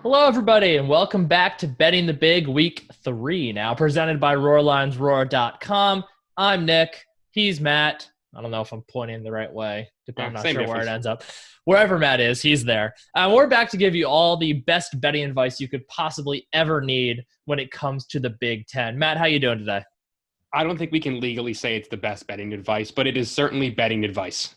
Hello, everybody, and welcome back to Betting the Big Week 3, now presented by RoarLinesRoar.com. I'm Nick. He's Matt. I don't know if I'm pointing the right way. I'm not Same sure where it difference. ends up. Wherever Matt is, he's there. We're back to give you all the best betting advice you could possibly ever need when it comes to the Big Ten. Matt, how you doing today? I don't think we can legally say it's the best betting advice, but it is certainly betting advice.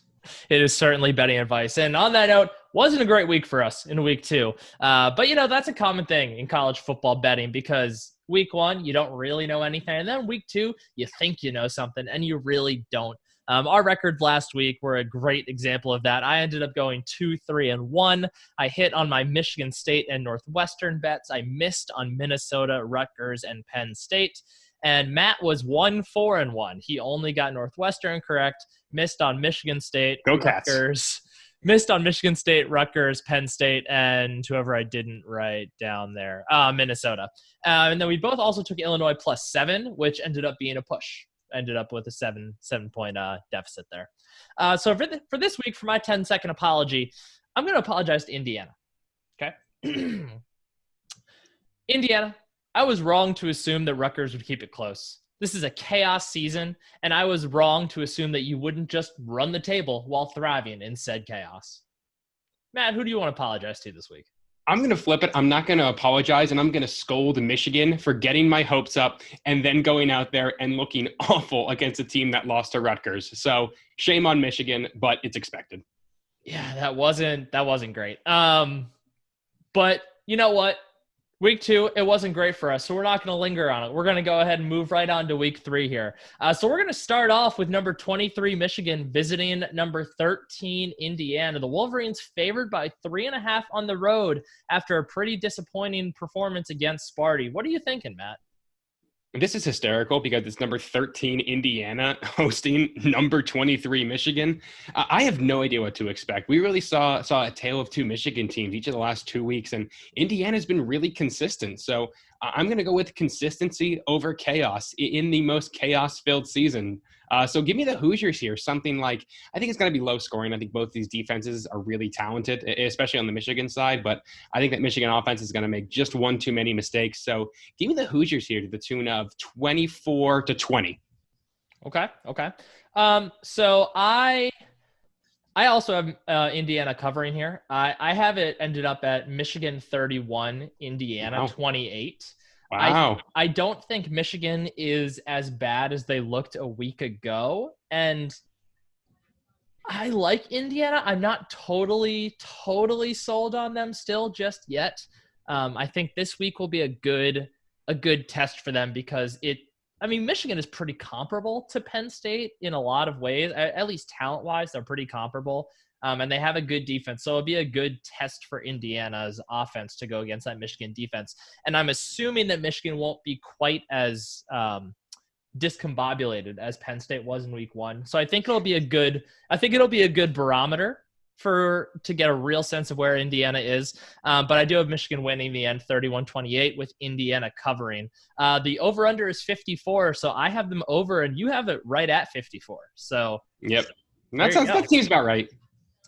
It is certainly betting advice. And on that note, wasn't a great week for us in week 2. But, that's a common thing in college football betting because week 1, you don't really know anything. And then week 2, you think you know something and you really don't. Our records last week were a great example of that. I ended up going 2-3-1. I hit on my Michigan State and Northwestern bets. I missed on Minnesota, Rutgers, and Penn State. And Matt was 1-4-1. He only got Northwestern correct, missed on Michigan State, Go Cats. Rutgers, missed on Michigan State, Rutgers, Penn State, and whoever I didn't write down there, Minnesota. And then we both also took Illinois +7, which ended up being a push. Ended up with a 7-point deficit there. So for this week, for my 10-second apology, I'm going to apologize to Indiana. Okay? Indiana, I was wrong to assume that Rutgers would keep it close. This is a chaos season, and I was wrong to assume that you wouldn't just run the table while thriving in said chaos. Matt, who do you want to apologize to this week? I'm going to flip it. I'm not going to apologize, and I'm going to scold Michigan for getting my hopes up and then going out there and looking awful against a team that lost to Rutgers. So shame on Michigan, but it's expected. Yeah, that wasn't great. But you know what? Week 2, it wasn't great for us, so we're not going to linger on it. We're going to go ahead and move right on to week 3 here. So we're going to start off with number 23 Michigan visiting number 13 Indiana. The Wolverines favored by 3.5 on the road after a pretty disappointing performance against Sparty. What are you thinking, Matt? This is hysterical because it's number 13 Indiana hosting number 23 Michigan. I have no idea what to expect. We really saw a tale of two Michigan teams each of the last 2 weeks, and Indiana's been really consistent. So I'm going to go with consistency over chaos in the most chaos-filled season. So give me the Hoosiers here. Something like, I think it's going to be low scoring. I think both these defenses are really talented, especially on the Michigan side. But I think that Michigan offense is going to make just one too many mistakes. So give me the Hoosiers here to the tune of 24-20. Okay. So I also have Indiana covering here. I have it ended up at Michigan 31, Indiana 28. Wow. I don't think Michigan is as bad as they looked a week ago. And I like Indiana. I'm not totally sold on them still just yet. I think this week will be a good test for them because Michigan is pretty comparable to Penn State in a lot of ways, at least talent-wise, they're pretty comparable. And they have a good defense. So it'll be a good test for Indiana's offense to go against that Michigan defense. And I'm assuming that Michigan won't be quite as discombobulated as Penn State was in week 1. So I think it'll be a good barometer to get a real sense of where Indiana is. But I do have Michigan winning the end 31-28 with Indiana covering. The over-under is 54, so I have them over, and you have it right at 54. So yep. That seems about right.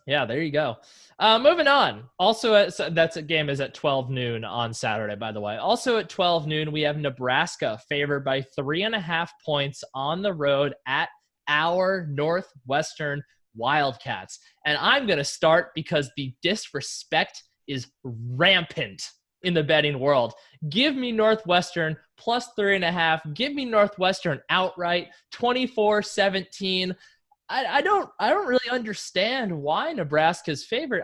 Yeah, there you go. Moving on. Also, that game is at 12 noon on Saturday, by the way. Also at 12 noon, we have Nebraska favored by 3.5 points on the road at our Northwestern Wildcats. And I'm going to start because the disrespect is rampant in the betting world. Give me Northwestern plus 3.5. Give me Northwestern outright 24-17. I don't really understand why Nebraska's favored.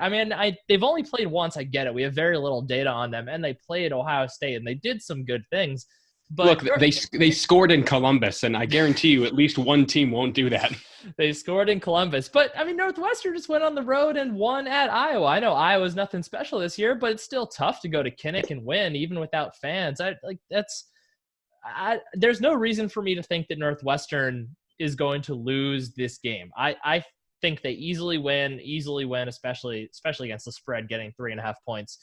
They've only played once. I get it. We have very little data on them, and they played Ohio State, and they did some good things. But look, they scored in Columbus, and I guarantee you, at least one team won't do that. They scored in Columbus, but Northwestern just went on the road and won at Iowa. I know Iowa's nothing special this year, but it's still tough to go to Kinnick and win, even without fans. There's no reason for me to think that Northwestern is going to lose this game. I think they easily win, especially against the spread, getting 3.5 points.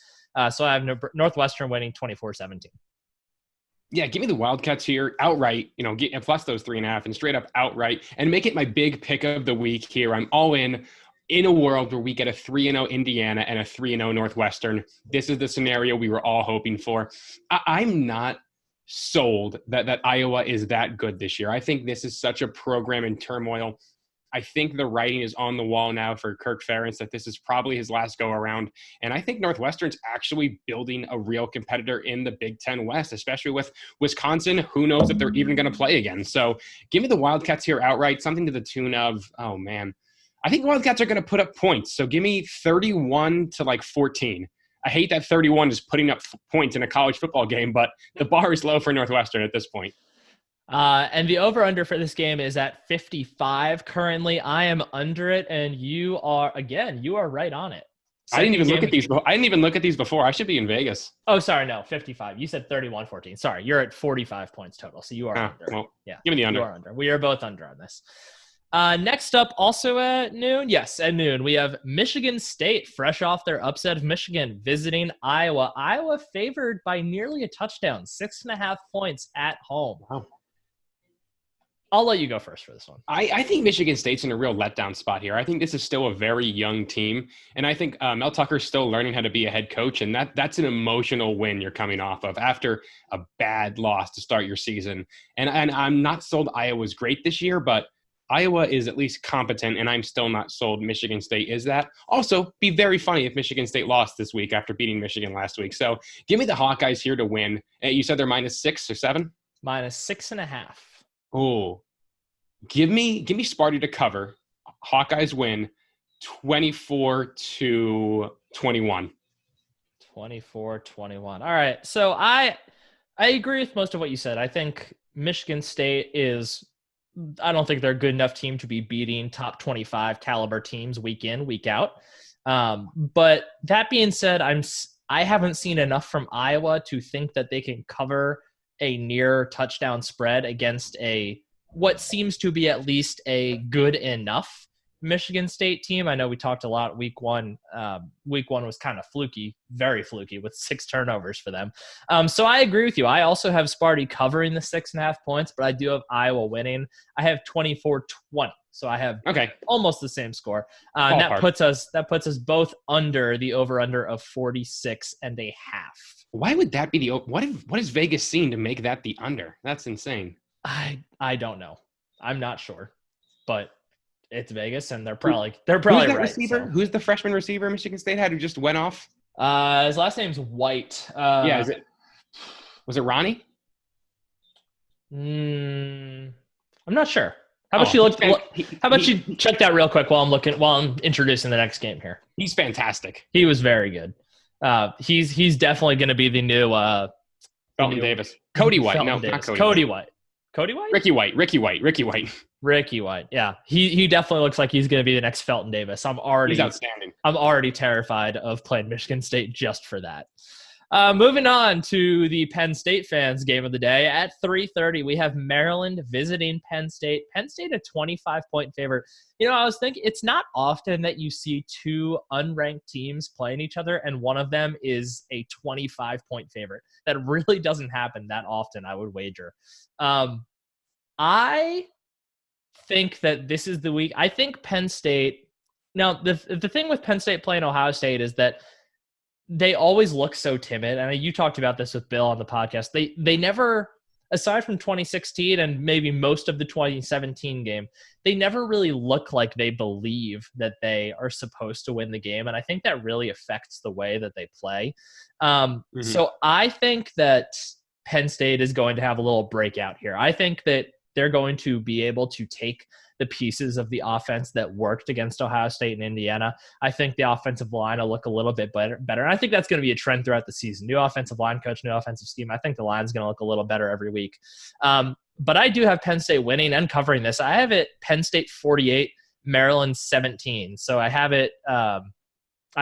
So I have Northwestern winning 24-17. Yeah, give me the Wildcats here outright, plus those 3.5 and straight up outright, and make it my big pick of the week here. I'm all in in a world where we get a 3-0 Indiana and a 3-0 Northwestern, this is the scenario we were all hoping for. I'm not sold that Iowa is that good this year. I think this is such a program in turmoil. I think the writing is on the wall now for Kirk Ferentz that this is probably his last go around. And I think Northwestern's actually building a real competitor in the Big Ten West, especially with Wisconsin. Who knows if they're even going to play again? So give me the Wildcats here outright, something to the tune of, oh man, I think Wildcats are going to put up points. So give me 31 to 14. I hate that 31 is putting up points in a college football game, but the bar is low for Northwestern at this point. And the over-under for this game is at 55 currently. I am under it, and you are right on it. I didn't even look at these before. I should be in Vegas. Oh, sorry, no, 55. You said 31-14. Sorry, you're at 45 points total, so you are under. Well, yeah, give me the under. You are under. We are both under on this. Next up, also at noon. Yes, at noon, we have Michigan State, fresh off their upset of Michigan, visiting Iowa. Iowa favored by nearly a touchdown, 6.5 points at home. Wow. I'll let you go first for this one. I think Michigan State's in a real letdown spot here. I think this is still a very young team. And I think Mel Tucker's still learning how to be a head coach. And that's an emotional win you're coming off of after a bad loss to start your season. And I'm not sold Iowa's great this year, but Iowa is at least competent, and I'm still not sold Michigan State is that. Also, be very funny if Michigan State lost this week after beating Michigan last week. So give me the Hawkeyes here to win. You said they're -6 or 7? -6.5. Oh, give me Sparty to cover. Hawkeyes win 24-21. 24-21. All right. So I agree with most of what you said. I think Michigan State I don't think they're a good enough team to be beating top 25 caliber teams week in, week out. But that being said, I haven't seen enough from Iowa to think that they can cover a near touchdown spread against what seems to be at least a good enough Michigan State team. I know we talked a lot week one. Week one was kind of fluky, very fluky, with 6 turnovers for them. So I agree with you. I also have Sparty covering the 6.5 points, but I do have Iowa winning. I have 24-20. So I have almost the same score. And that puts us both under the over-under of 46.5. Why would that be the what is Vegas seeing to make that the under? That's insane. I don't know. I'm not sure, but it's Vegas, and they're probably right. Receiver? So. Who's the freshman receiver Michigan State had who just went off? His last name's White. Was it Ronnie? I'm not sure. How about you check that real quick while I'm introducing the next game here? He's fantastic. He was very good. He's definitely going to be the new Felton Davis. Cody White. Felton No, Davis. not Cody White. Cody White? Ricky White. Ricky White. Yeah. He definitely looks like he's going to be the next Felton Davis. He's outstanding. I'm already terrified of playing Michigan State just for that. Moving on to the Penn State fans game of the day at 3:30, we have Maryland visiting Penn State. Penn State a 25-point favorite. I was thinking it's not often that you see 2 unranked teams playing each other, and one of them is a 25-point favorite. That really doesn't happen that often, I would wager. I think that this is the week. I think Penn State. Now, the thing with Penn State playing Ohio State is that they always look so timid. And you talked about this with Bill on the podcast. They never, aside from 2016 and maybe most of the 2017 game, they never really look like they believe that they are supposed to win the game. And I think that really affects the way that they play. So I think that Penn State is going to have a little breakout here. I think that they're going to be able to take the pieces of the offense that worked against Ohio State and Indiana. I think the offensive line will look a little bit better. And I think that's going to be a trend throughout the season. New offensive line coach, new offensive scheme. I think the line's going to look a little better every week. But I do have Penn State winning and covering this. I have it Penn State 48, Maryland 17. So I have it. I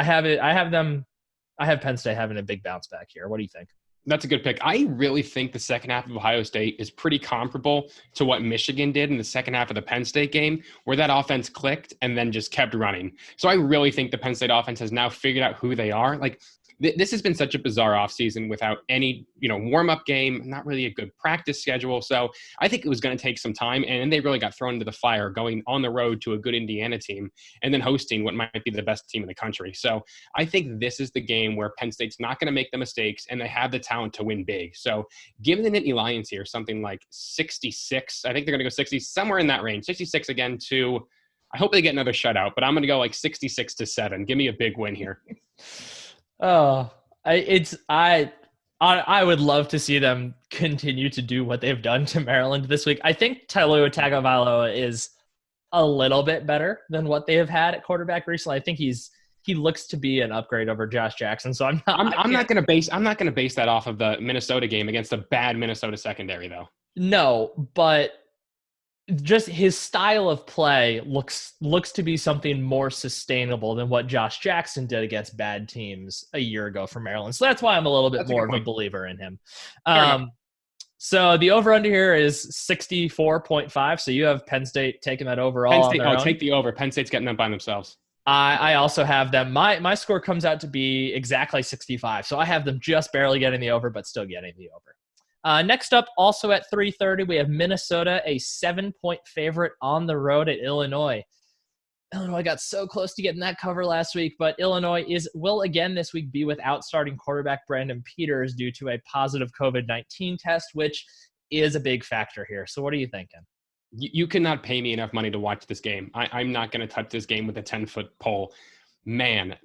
have Penn State having a big bounce back here. What do you think? That's a good pick. I really think the second half of Ohio State is pretty comparable to what Michigan did in the second half of the Penn State game, where that offense clicked and then just kept running. So I really think the Penn State offense has now figured out who they are. Like, This has been such a bizarre offseason without any, warm-up game, not really a good practice schedule. So I think it was going to take some time, and they really got thrown into the fire going on the road to a good Indiana team and then hosting what might be the best team in the country. So I think this is the game where Penn State's not going to make the mistakes, and they have the talent to win big. So give the Nittany Lions here something like 66. I think they're going to go 60, somewhere in that range. 66 again to, I hope they get another shutout, but I'm going to go like 66-7. Give me a big win here. Oh, I would love to see them continue to do what they've done to Maryland this week. I think Taulia Tagovailoa is a little bit better than what they have had at quarterback recently. I think he looks to be an upgrade over Josh Jackson. So I'm not going to base that off of the Minnesota game against a bad Minnesota secondary, though. No, but just his style of play looks to be something more sustainable than what Josh Jackson did against bad teams a year ago for Maryland. So that's why I'm a little bit more of a believer in him. So the over-under here is 64.5. So you have Penn State taking that overall. Penn State, take the over. Penn State's getting them by themselves. I also have them. My score comes out to be exactly 65. So I have them just barely getting the over, but still getting the over. Next up, also at 3:30, we have Minnesota, a 7-point favorite on the road at Illinois. Illinois got so close to getting that cover last week, but Illinois will again this week be without starting quarterback Brandon Peters due to a positive COVID-19 test, which is a big factor here. So what are you thinking? You cannot pay me enough money to watch this game. I'm not going to touch this game with a 10-foot pole. Man,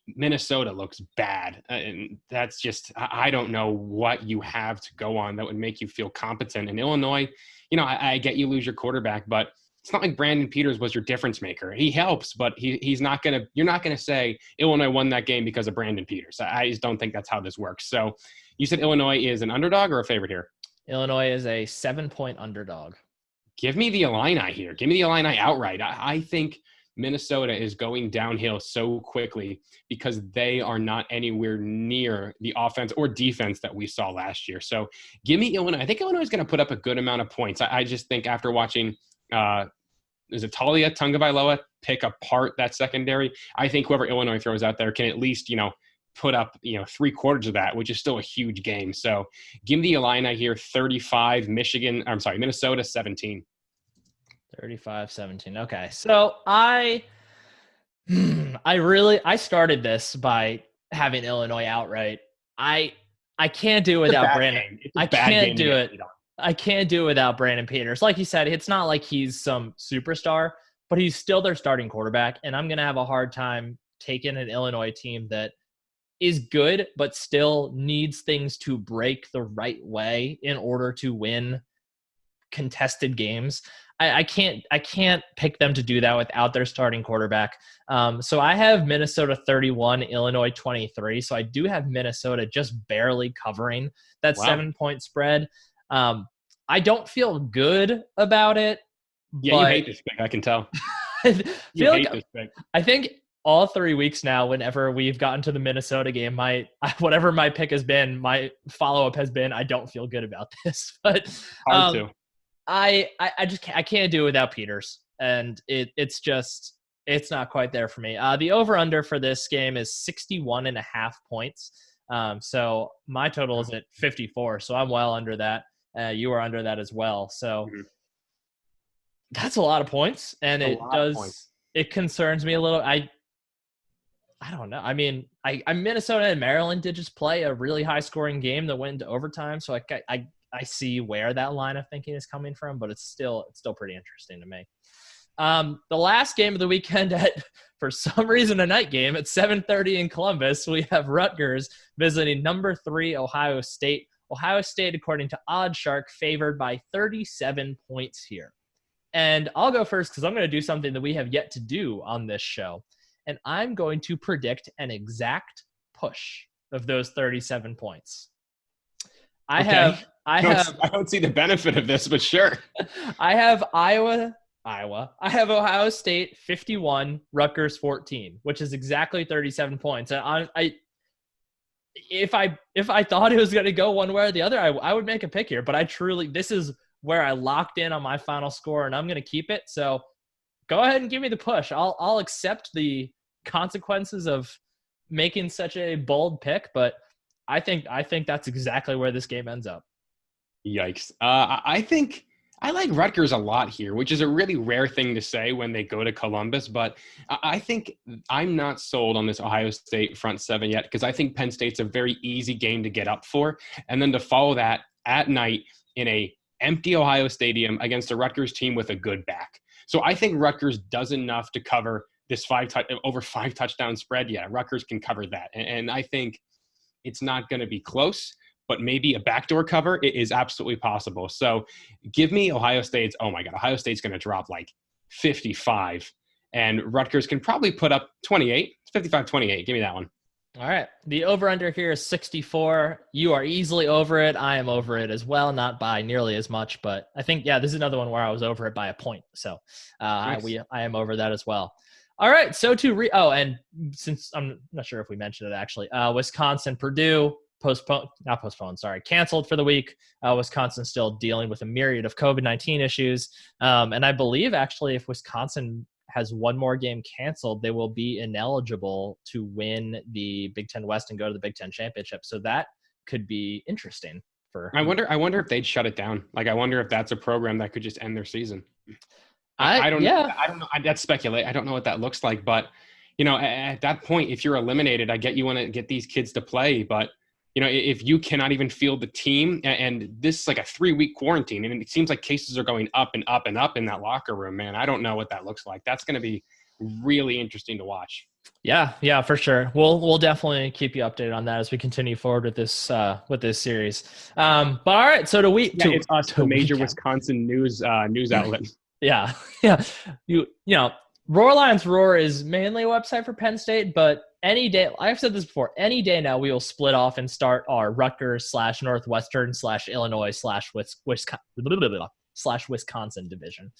Minnesota looks bad. And that's just, I don't know what you have to go on that would make you feel competent. And Illinois, I get you lose your quarterback, but it's not like Brandon Peters was your difference maker. He helps, but you're not going to say Illinois won that game because of Brandon Peters. I just don't think that's how this works. So you said Illinois is an underdog or a favorite here? Illinois is a 7-point underdog. Give me the Illini here. Give me the Illini outright. I think Minnesota is going downhill so quickly because they are not anywhere near the offense or defense that we saw last year. So give me Illinois. I think Illinois is going to put up a good amount of points. I just think after watching is it Taulia Tagovailoa pick apart that secondary, I think whoever Illinois throws out there can at least, put up, 3/4 of that, which is still a huge game. So give me the Illini here, 35, Minnesota 17. 35-17. Okay. So I started this by having Illinois outright. I can't do it without Brandon. I can't do it. I can't do it without Brandon Peters. Like you said, it's not like he's some superstar, but he's still their starting quarterback. And I'm going to have a hard time taking an Illinois team that is good, but still needs things to break the right way in order to win contested games. I can't pick them to do that without their starting quarterback. So I have Minnesota 31, Illinois 23. So I do have Minnesota just barely covering that 7-point spread. I don't feel good about it. Yeah, you hate this pick. I can tell. You hate this pick. I think all 3 weeks now, whenever we've gotten to the Minnesota game, whatever my pick has been, my follow-up has been, I don't feel good about this. But hard to. I can't do it without Peters, and it's not quite there for me. The over/under for this game is 61.5 points. So my total is at 54, so I'm well under that. You are under that as well. So that's a lot of points, and it concerns me a little. I don't know. I mean, Minnesota and Maryland did just play a really high-scoring game that went into overtime, so I see where that line of thinking is coming from, but it's still pretty interesting to me. The last game of the weekend for some reason, a night game at 7:30 in Columbus, we have Rutgers visiting number 3 Ohio State. Ohio State, according to OddsShark, favored by 37 points here. And I'll go first because I'm going to do something that we have yet to do on this show. And I'm going to predict an exact push of those 37 points. I don't see the benefit of this, but sure. I have Iowa. I have Ohio State 51, Rutgers 14, which is exactly 37 points. And if I thought it was going to go one way or the other, I would make a pick here. But this is where I locked in on my final score, and I'm going to keep it. So go ahead and give me the push. I'll accept the consequences of making such a bold pick, but I think that's exactly where this game ends up. Yikes. I think I like Rutgers a lot here, which is a really rare thing to say when they go to Columbus. But I think I'm not sold on this Ohio State front seven yet, because I think Penn State's a very easy game to get up for. And then to follow that at night in a empty Ohio Stadium against a Rutgers team with a good back. So I think Rutgers does enough to cover this over 5 touchdown spread. Yeah, Rutgers can cover that. And I think it's not going to be close, but maybe a backdoor cover is absolutely possible. So give me Ohio State's, oh my God, Ohio State's going to drop like 55, and Rutgers can probably put up 28. It's 55-28. Give me that one. All right. The over-under here is 64. You are easily over it. I am over it as well, not by nearly as much, but I think, yeah, this is another one where I was over it by a point. So nice. I am over that as well. All right. So and since I'm not sure if we mentioned it actually, Wisconsin, Purdue, canceled for the week. Wisconsin still dealing with a myriad of COVID-19 issues. And I believe actually if Wisconsin has one more game canceled, they will be ineligible to win the Big Ten West and go to the Big Ten Championship. So that could be interesting for. I wonder if they'd shut it down. Like, I wonder if that's a program that could just end their season. I don't know. That's speculate. I don't know what that looks like, but at that point, if you're eliminated, I get you want to get these kids to play, but if you cannot even field the team, and this is like a 3-week quarantine, and it seems like cases are going up and up and up in that locker room, man, I don't know what that looks like. That's going to be really interesting to watch. Yeah, for sure. We'll definitely keep you updated on that as we continue forward with this series. But all right, so it's us, the major Wisconsin news outlet. Yeah. Roar Lions Roar is mainly a website for Penn State, but any day, I've said this before, any day now we will split off and start our Rutgers /Northwestern/Illinois /Wisconsin division.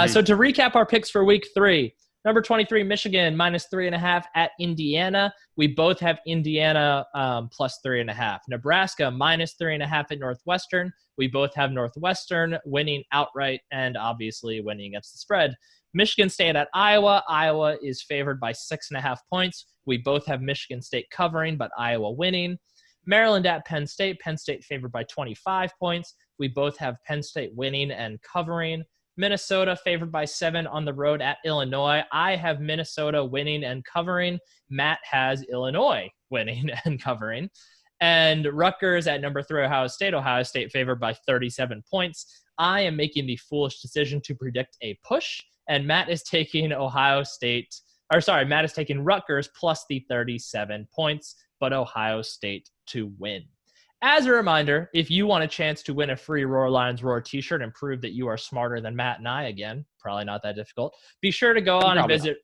So to recap our picks for week 3, number 23, Michigan, -3.5 at Indiana. We both have Indiana +3.5. Nebraska, -3.5 at Northwestern. We both have Northwestern winning outright and obviously winning against the spread. Michigan State at Iowa. Iowa is favored by 6.5 points. We both have Michigan State covering, but Iowa winning. Maryland at Penn State. Penn State favored by 25 points. We both have Penn State winning and covering. Minnesota favored by 7 on the road at Illinois. I have Minnesota winning and covering. Matt has Illinois winning and covering. And Rutgers at number 3, Ohio State. Ohio State favored by 37 points. I am making the foolish decision to predict a push, and Matt is taking Matt is taking Rutgers plus the 37 points, but Ohio State to win. As a reminder, if you want a chance to win a free Roar Lions Roar t-shirt and prove that you are smarter than Matt and I, again, probably not that difficult, be sure to go on and visit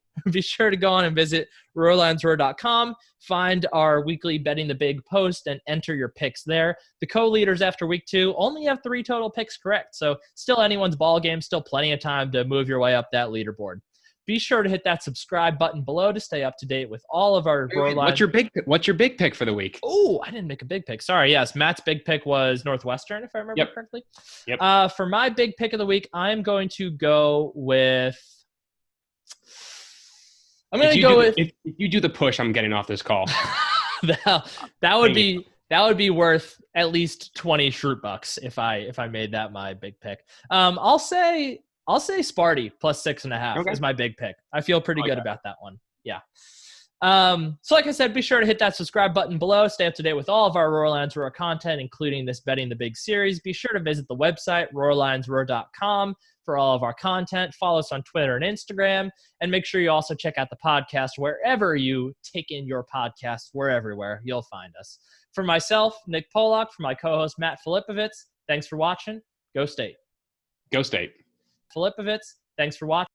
roarlionsroar.com, find our weekly Betting the Big post and enter your picks there. The co-leaders after week 2 only have 3 total picks correct, so still anyone's ball game, still plenty of time to move your way up that leaderboard. Be sure to hit that subscribe button below to stay up to date with all of our Roar Lions. What's your big pick for the week? Oh, I didn't make a big pick. Sorry. Yes, Matt's big pick was Northwestern, if I remember correctly. Yep. For my big pick of the week, I'm going to go with. If you do the push, I'm getting off this call. that would be worth at least 20 Shroot bucks if I made that my big pick. I'll say Sparty plus 6.5 is my big pick. I feel pretty good about that one. Yeah. So like I said, be sure to hit that subscribe button below. Stay up to date with all of our Roar Lions Roar content, including this Betting the Big series. Be sure to visit the website, roarlionsroar.com, for all of our content. Follow us on Twitter and Instagram. And make sure you also check out the podcast wherever you take in your podcasts. We're everywhere. You'll find us. For myself, Nick Polak, for my co-host, Matt Filipovitz, thanks for watching. Go State. Go State. Filipovitz, thanks for watching.